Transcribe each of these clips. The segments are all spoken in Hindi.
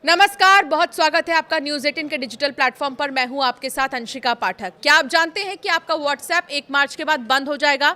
नमस्कार, बहुत स्वागत है आपका न्यूज़ 18 के डिजिटल प्लेटफॉर्म पर। मैं हूं आपके साथ अंशिका पाठक। क्या आप जानते हैं कि आपका व्हाट्सएप 1 मार्च के बाद बंद हो जाएगा?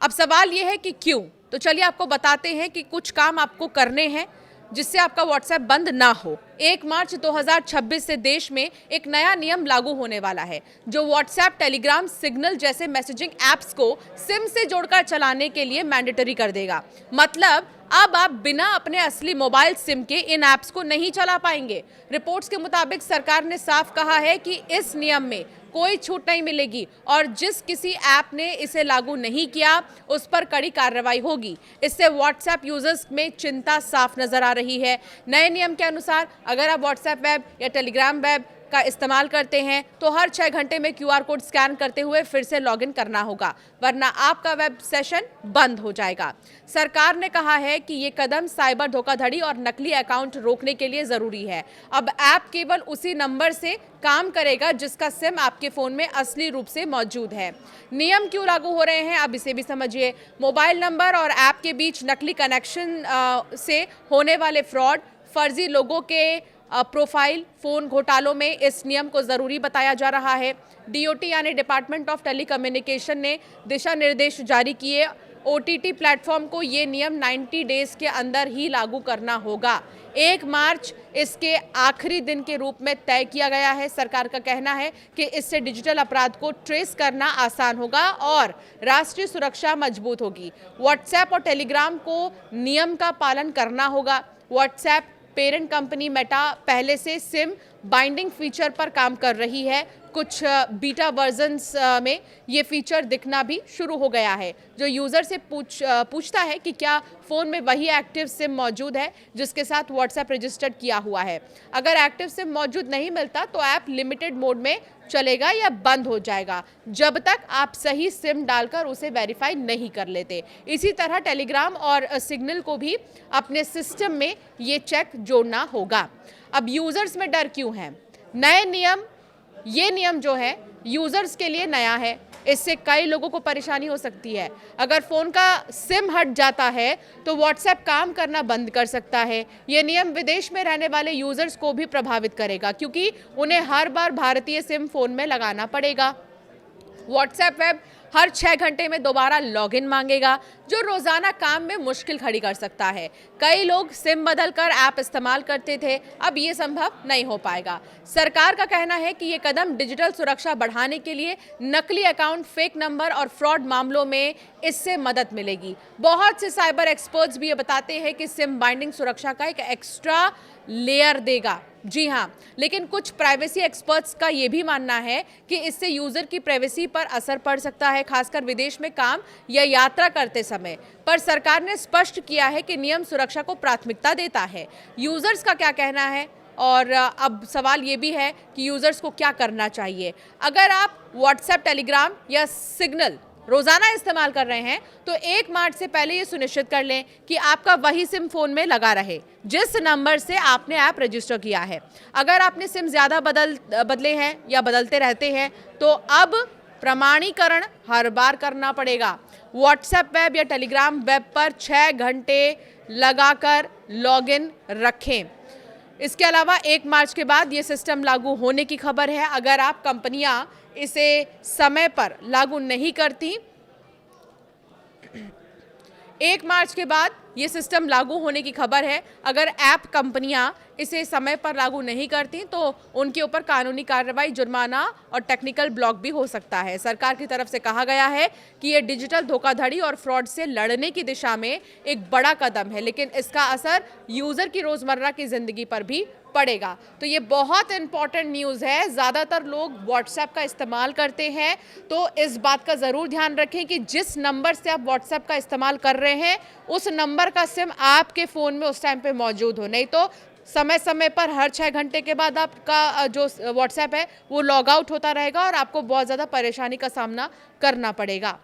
अब सवाल यह है कि क्यों? तो चलिए आपको बताते हैं कि कुछ काम आपको करने हैं जिससे आपका व्हाट्सएप बंद ना हो। 1 मार्च 2026 से देश में एक नया नियम लागू होने वाला है जो व्हाट्सएप, टेलीग्राम, सिग्नल जैसे मैसेजिंग ऐप्स को सिम से जोड़कर चलाने के लिए मैंडेटरी कर देगा। मतलब अब आप बिना अपने असली मोबाइल सिम के इन ऐप्स को नहीं चला पाएंगे। रिपोर्ट्स के मुताबिक सरकार ने साफ कहा है कि इस नियम में कोई छूट नहीं मिलेगी और जिस किसी ऐप ने इसे लागू नहीं किया उस पर कड़ी कार्रवाई होगी। इससे व्हाट्सएप यूजर्स में चिंता साफ नजर आ रही है। नए नियम के अनुसार अगर आप व्हाट्सएप वेब या टेलीग्राम वेब का इस्तेमाल करते हैं तो हर 6 घंटे में QR कोड स्कैन करते हुए फिर से लॉगिन करना होगा, वरना आपका वेब सेशन बंद हो जाएगा। सरकार ने कहा है कि ये कदम साइबर धोखाधड़ी और नकली अकाउंट रोकने के लिए जरूरी है। अब ऐप केवल उसी नंबर से काम करेगा जिसका सिम आपके फोन में असली रूप से मौजूद है। नियम क्यों लागू हो रहे हैं, अब इसे भी समझिए। मोबाइल नंबर और ऐप के बीच नकली कनेक्शन से होने वाले फ्रॉड, फर्जी लोगों के प्रोफाइल, फोन घोटालों में इस नियम को जरूरी बताया जा रहा है। DOT यानी डिपार्टमेंट ऑफ टेलीकम्युनिकेशन ने दिशा निर्देश जारी किए। OTT प्लेटफॉर्म को ये नियम 90 डेज के अंदर ही लागू करना होगा। 1 मार्च इसके आखिरी दिन के रूप में तय किया गया है। सरकार का कहना है कि इससे डिजिटल अपराध को ट्रेस करना आसान होगा और राष्ट्रीय सुरक्षा मजबूत होगी। व्हाट्सएप और टेलीग्राम को नियम का पालन करना होगा। व्हाट्सएप पेरेंट कंपनी मेटा पहले से सिम बाइंडिंग फीचर पर काम कर रही है। कुछ बीटा वर्जन्स में ये फीचर दिखना भी शुरू हो गया है, जो यूज़र से पूछता है कि क्या फ़ोन में वही एक्टिव सिम मौजूद है जिसके साथ व्हाट्सएप रजिस्टर्ड किया हुआ है। अगर एक्टिव सिम मौजूद नहीं मिलता तो ऐप लिमिटेड मोड में चलेगा या बंद हो जाएगा जब तक आप सही सिम डालकर उसे वेरीफाई नहीं कर लेते। इसी तरह टेलीग्राम और सिग्नल को भी अपने सिस्टम में ये चेक जोड़ना होगा। अब यूज़र्स में डर क्यों है? ये नियम जो है यूज़र्स के लिए नया है। इससे कई लोगों को परेशानी हो सकती है। अगर फ़ोन का सिम हट जाता है तो व्हाट्सएप काम करना बंद कर सकता है। ये नियम विदेश में रहने वाले यूज़र्स को भी प्रभावित करेगा क्योंकि उन्हें हर बार भारतीय सिम फ़ोन में लगाना पड़ेगा। व्हाट्सएप वेब हर 6 घंटे में दोबारा लॉगिन मांगेगा, जो रोज़ाना काम में मुश्किल खड़ी कर सकता है। कई लोग सिम बदलकर ऐप इस्तेमाल करते थे, अब ये संभव नहीं हो पाएगा। सरकार का कहना है कि ये कदम डिजिटल सुरक्षा बढ़ाने के लिए नकली अकाउंट, फेक नंबर और फ्रॉड मामलों में इससे मदद मिलेगी। बहुत से साइबर एक्सपर्ट्स भी ये बताते हैं कि सिम बाइंडिंग सुरक्षा का एक एक्स्ट्रा लेयर देगा। जी हाँ, लेकिन कुछ प्राइवेसी एक्सपर्ट्स का ये भी मानना है कि इससे यूज़र की प्राइवेसी पर असर पड़ सकता है, खासकर विदेश में काम या यात्रा करते समय। पर सरकार ने स्पष्ट किया है कि नियम सुरक्षा को प्राथमिकता देता है। यूज़र्स का क्या कहना है? और अब सवाल ये भी है कि यूज़र्स को क्या करना चाहिए। अगर आप व्हाट्सएप, टेलीग्राम या सिग्नल रोज़ाना इस्तेमाल कर रहे हैं तो 1 मार्च से पहले ये सुनिश्चित कर लें कि आपका वही सिम फ़ोन में लगा रहे जिस नंबर से आपने ऐप रजिस्टर किया है। अगर आपने सिम ज़्यादा बदले हैं या बदलते रहते हैं तो अब प्रमाणीकरण हर बार करना पड़ेगा। व्हाट्सएप वेब या टेलीग्राम वेब पर 6 घंटे लगाकर लॉगिन रखें। इसके अलावा 1 मार्च के बाद ये सिस्टम लागू होने की खबर है। अगर आप कंपनियां इसे समय पर लागू नहीं करती, 1 मार्च के बाद ये सिस्टम लागू होने की खबर है। अगर ऐप कंपनियां इसे समय पर लागू नहीं करती तो उनके ऊपर कानूनी कार्रवाई, जुर्माना और टेक्निकल ब्लॉक भी हो सकता है। सरकार की तरफ से कहा गया है कि ये डिजिटल धोखाधड़ी और फ्रॉड से लड़ने की दिशा में एक बड़ा कदम है, लेकिन इसका असर यूज़र की रोज़मर्रा की ज़िंदगी पर भी पड़ेगा। तो ये बहुत इंपॉर्टेंट न्यूज़ है। ज़्यादातर लोग व्हाट्सएप का इस्तेमाल करते हैं, तो इस बात का ज़रूर ध्यान रखें कि जिस नंबर से आप व्हाट्सएप का इस्तेमाल कर रहे हैं उस नंबर का सिम आपके फ़ोन में उस टाइम पे मौजूद हो। नहीं तो समय समय पर हर 6 घंटे के बाद आपका जो व्हाट्सएप है वो लॉग आउट होता रहेगा और आपको बहुत ज़्यादा परेशानी का सामना करना पड़ेगा।